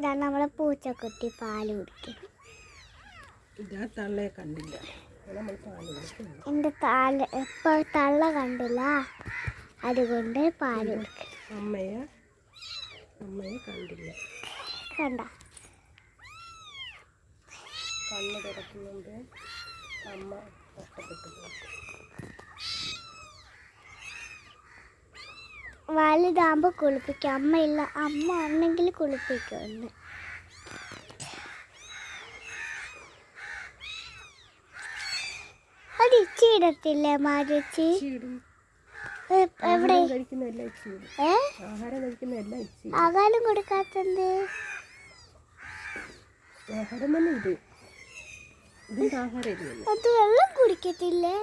ഇതാണ് നമ്മളെ പൂച്ചക്കുട്ടി പാല് കുടിക്കുന്നത്. ഇതാ തള്ളയെ കണ്ടില്ല, നമ്മൾ പാല് കുടിക്കുന്നു. എൻ്റെ ഇപ്പോൾ തള്ള കണ്ടില്ല, അതുകൊണ്ട് പാല് കുടിക്കുന്നു. അമ്മയെ കണ്ടില്ല. കണ്ട കണ്ണ് തുറക്കുന്നുണ്ട്. അമ്മ കഷ്ടപ്പെട്ടു പോയി. വലുതാകുമ്പോൾ കുളിപ്പിക്കും. അമ്മയില്ല, അമ്മ ആണെങ്കിൽ കുളിപ്പിക്കുമെന്ന്. അത് ഇച്ചി ഇടത്തില്ലേ മാരിച്ചി? എവിടെ ആകാരം കൊടുക്കാത്തത്? അത് വെള്ളം കുടിക്കത്തില്ലേ?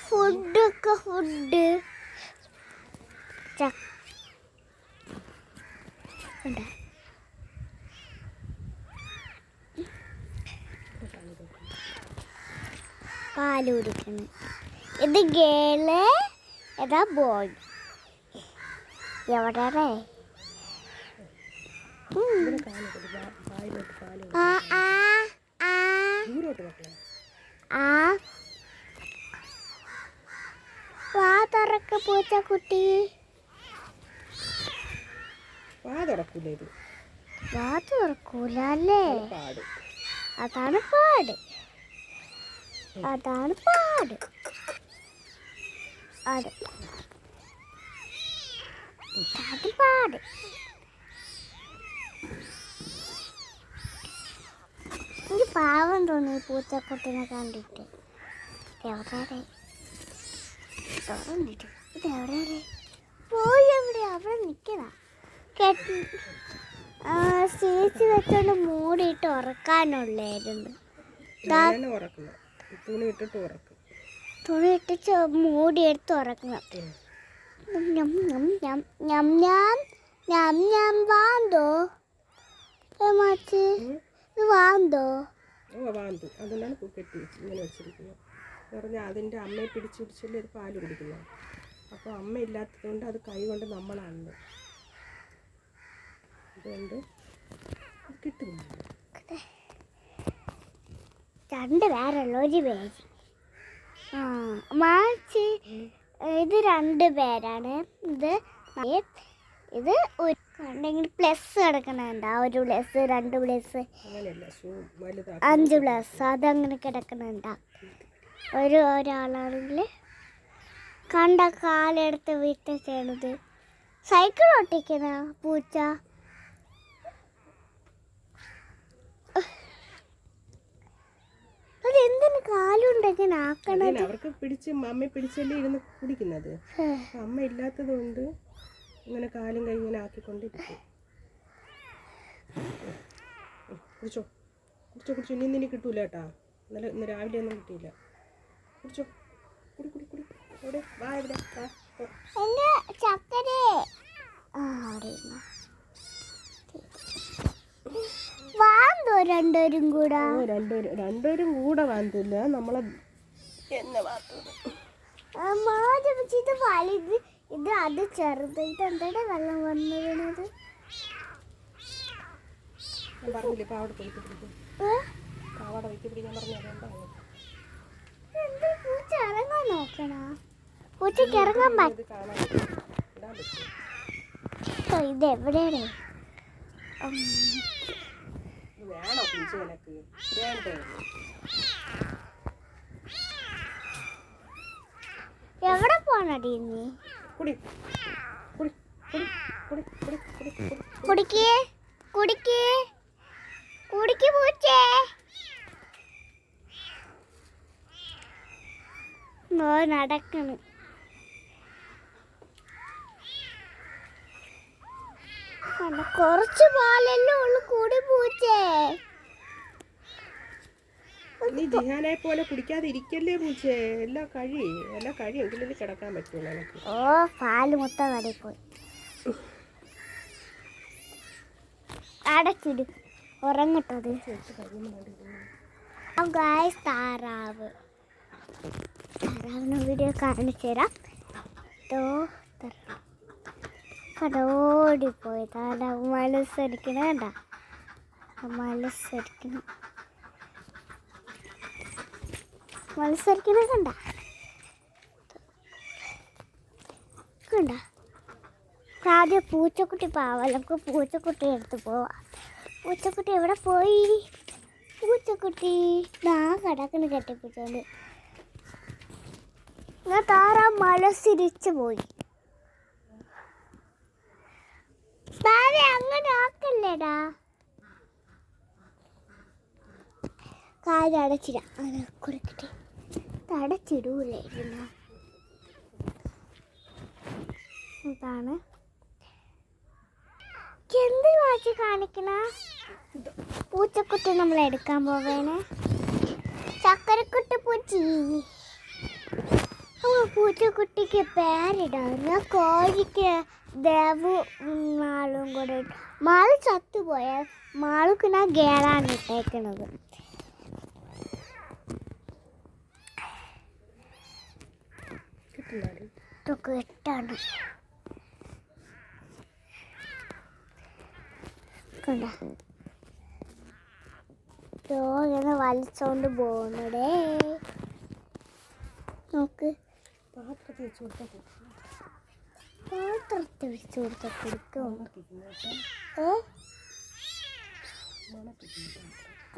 ഫുഡൊക്കെ പാല് കുടിക്കുന്നു. ഇത് ഗേള്, ഏതാ ബോയ്? എവിടെ വാ തുറക്ക് പൂച്ചക്കുട്ടി. വാ തുറക്കൂല അല്ലേ? അതാണ് പാട്. എനിക്ക് പാവം തോന്നി പൂച്ചക്കുട്ടിനെ കണ്ടിട്ട്. ഇതെവിടെ പോയി? എവിടെയാ? അവിടെ നിൽക്കണ ചേച്ചി വെച്ചോണ്ട് മൂടിയിട്ട് ഉറക്കാനുള്ളായിരുന്നു. തുണി ഇട്ടിട്ട് മൂടിയെടുത്ത് ഉറക്കണം. വാന്തോ മാച്ചി? ഇത് വാന്തോ? അതുകൊണ്ടാണ് കെട്ടി ഇങ്ങനെ വെച്ചിരിക്കുന്നത്. പറഞ്ഞാൽ അതിൻ്റെ അമ്മയെ പിടിച്ചല്ലേ ഇത് പാല് കുടിക്കുന്നത്. അപ്പോൾ അമ്മ ഇല്ലാത്തത് കൊണ്ട് അത് കൈ കൊണ്ട് നമ്മളാണ്. അതുകൊണ്ട് കിട്ടുന്നു. രണ്ട് പേരുള്ള ഒരു പേര്. മാച്ചി ഇത് 2 പേരാണ്. ഇത് കണ്ടെങ്കിൽ പ്ലസ് കിടക്കണുണ്ട്. 1 പ്ലസ്, 2 പ്ലസ്, 5 പ്ലസ് അതങ്ങനെ കിടക്കണുണ്ട. ഒരാളാണെങ്കിൽ കണ്ട കാലെടുത്ത് വീട്ടിൽ ചെയ്യണത്. സൈക്കിൾ ഓട്ടിക്കുന്ന പൂച്ച. അതെന്തിനു കാലുണ്ടെങ്കിൽ ആക്കണത്? അവർക്ക് അമ്മ പിടിച്ചല്ലേ ഇരുന്ന് കുടിക്കുന്നത്. അമ്മ ഇല്ലാത്തത് കൊണ്ട് ഇങ്ങനെ കാലും കൈ ഇങ്ങനെ ആക്കിക്കൊണ്ടിരിക്കും. കുടിച്ചോ ഇനി കിട്ടൂല കേട്ടാ. ഇന്ന് രാവിലെ ഒന്നും കിട്ടിയില്ല. കുടിച്ചോ, കുടി. എവിടെ വാ, എവിടെ ചക്കരേ വാന്തോ? രണ്ടുപേരും കൂടെ വാന്തില്ല. നമ്മളെ എന്നെ ഇത് വലുത്, ഇത് അത് ചെറുത്. ഇത് എന്താണ് വെള്ളം വന്നു വീണത്? ഞാൻ പറഞ്ഞില്ലേ പാവട വയ്ക്കി പിടിക്കാൻ പറഞ്ഞത്. പൂച്ച ഇറങ്ങാൻ നോക്കണ? പൂച്ചക്ക് ഇറങ്ങാൻ പറ്റും. ഇതെവിടെയാണ്? വേണോ പൂച്ച എനക്ക്? വേണ്ടേ? എവിടെ പോണടി നീ? കുടിക്ക് പൂച്ചേ. നടക്കണ്. കുറച്ച് പാലല്ലേ ഉള്ളു, കൂടി പൂച്ചേ. നീ ജിഹാനെ പോലെ കുടിക്കാതെ ഇരിക്കല്ലേ പൂച്ചേ. എല്ലാം കഴിയെങ്കിലും കിടക്കാൻ പറ്റുള്ളൂ എനിക്ക്. പാല് മൊത്തം കടയിപ്പോയി. അടച്ചിട്, ഉറങ്ങട്ടത്. താറാവിന് വീഡിയോ കാണിച്ചു തരാം. കടോടിപ്പോയി താല മത്സരിക്കണ കണ്ട മത്സരിക്കണ കണ്ട ആദ്യം പൂച്ചക്കുട്ടി പാവം നമുക്ക് പൂച്ചക്കുട്ടി എടുത്ത് പോവാം. പൂച്ചക്കുട്ടി എവിടെ പോയി? പൂച്ചക്കുട്ടി കിടക്കണ് കെട്ടിപ്പിടിച്ചോണ്ട്. താറാ മത്സരിച്ച് പോയി. അങ്ങനെ ആക്കല്ലേടാ. കാര്യം അടച്ചിട കൊടുക്കട്ടെ. അടച്ചിടൂലായിരുന്നു. ഇതാണ് എന്ത് വാച്ച് കാണിക്കണ പൂച്ചക്കുട്ടി നമ്മൾ എടുക്കാൻ പോവേനെ. ചക്കരക്കുട്ടി പൂച്ചി. പൂച്ചക്കുട്ടിക്ക് പേരിടാവുന്ന കോഴിക്ക് ദേവു മാളും കൂടെ. മാള് ചത്തുപോയാൽ മാളുക്ക് ഞാൻ ഗേളാണ് ഇട്ടേക്കണത്. കിട്ടാണ് ഇങ്ങനെ വലിച്ചോണ്ട് പോകുന്നടേ. നോക്ക് പാത്രത്തിൽ വെച്ച് കൊടുത്ത കുടിക്കും.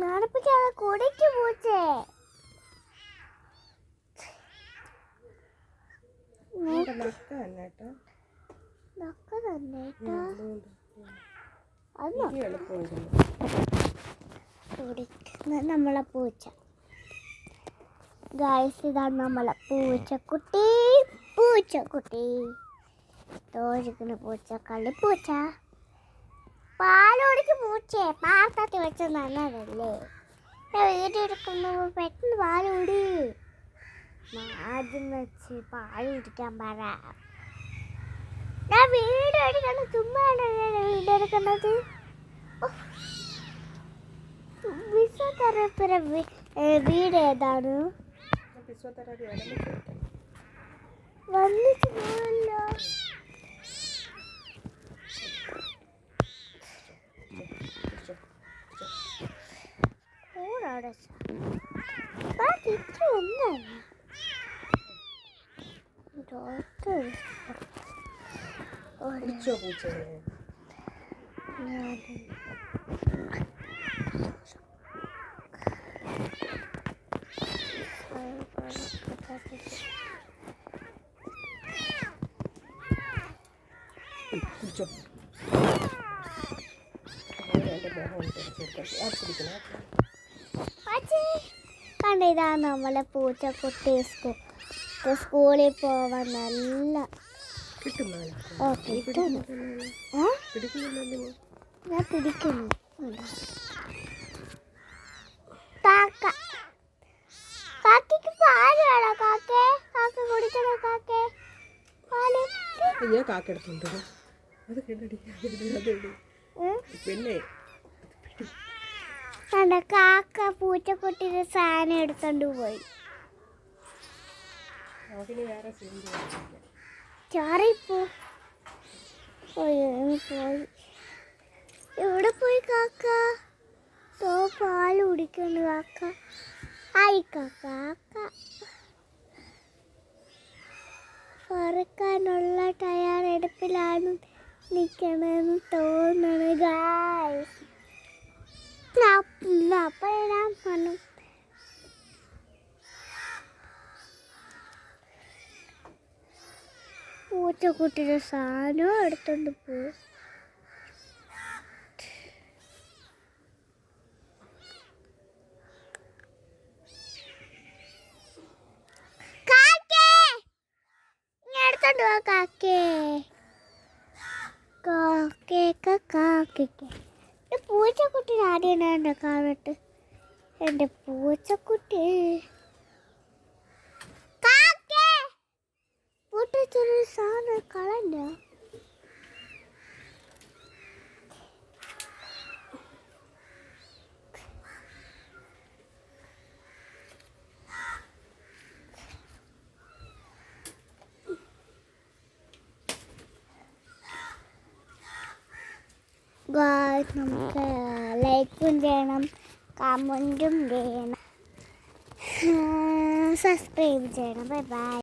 മണപ്പിക്കാതെ കുടിക്ക് പൂച്ചേ. നക്ക തന്നെ നമ്മളെ പൂച്ച. ഗായ്സ് ഇതാണ് നമ്മളെ പൂച്ചക്കുട്ടി. തോഴിക്കുന്ന പൂച്ച, കളിപ്പൂച്ച, പാലോടിക്ക് പൂച്ചേ. പാത്രത്തിൽ വെച്ച നല്ലതല്ലേ. വീഡിയോ എടുക്കുമ്പോൾ പെട്ടെന്ന് പാലോടി. ആദ്യം വെച്ച് പാല് കുടിക്കാൻ പറ. ഞാൻ വീഡിയോ എടുക്കണം. ചുമ്മാ വീഡിയോ എടുക്കുന്നത്. ഫിസിയോതെറാപ്പിയുടെ വീട് ഏതാണ്? വന്നിട്ട് പോവല്ലോ. ഇത്ര ഒന്നാണ് കണ്ട ഇതാണ് നമ്മളെ പൂച്ചക്കുട്ടി. സ്കൂളിൽ പോവാൻ നല്ല ഞാൻ പിടിക്കുന്നു. കാക്കയ്ക്ക് പാല് വേണോ? കാക്ക കുടിക്കണോ? പാല് ഞാൻ കാക്കെടുത്തുണ്ട്. പിന്നെ കണ്ട കാക്ക പൂച്ചക്കുട്ടിയുടെ സാധനം എടുത്തോണ്ട് പോയി. പോയി. എവിടെ പോയി കാക്ക? പാല് കുടിക്കുന്നു കാക്ക. കാക്ക പറക്കാനുള്ള തയ്യാറെടുപ്പിലാണ് നിൽക്കണമെന്ന് തോന്നണ് ഗായ്സ്. അപ്പം ഞാൻ പറഞ്ഞു പൂച്ചക്കുട്ടിയുടെ സാധനം എടുത്തോണ്ട് പോകും. എടുത്തോണ്ട് പോ കാക്കേ. പൂച്ചക്കുട്ടി ആദ്യം കാണട്ടെ. എൻ്റെ പൂച്ചക്കുട്ടി പൂട്ടച്ചൊരു സാധനം കളഞ്ഞ. ഗായ്സ് നമുക്ക് ലൈക്കും ചെയ്യണം, കമൻറ്റും ചെയ്യണം, സബ്സ്ക്രൈബ് ചെയ്യണം. Bye bye.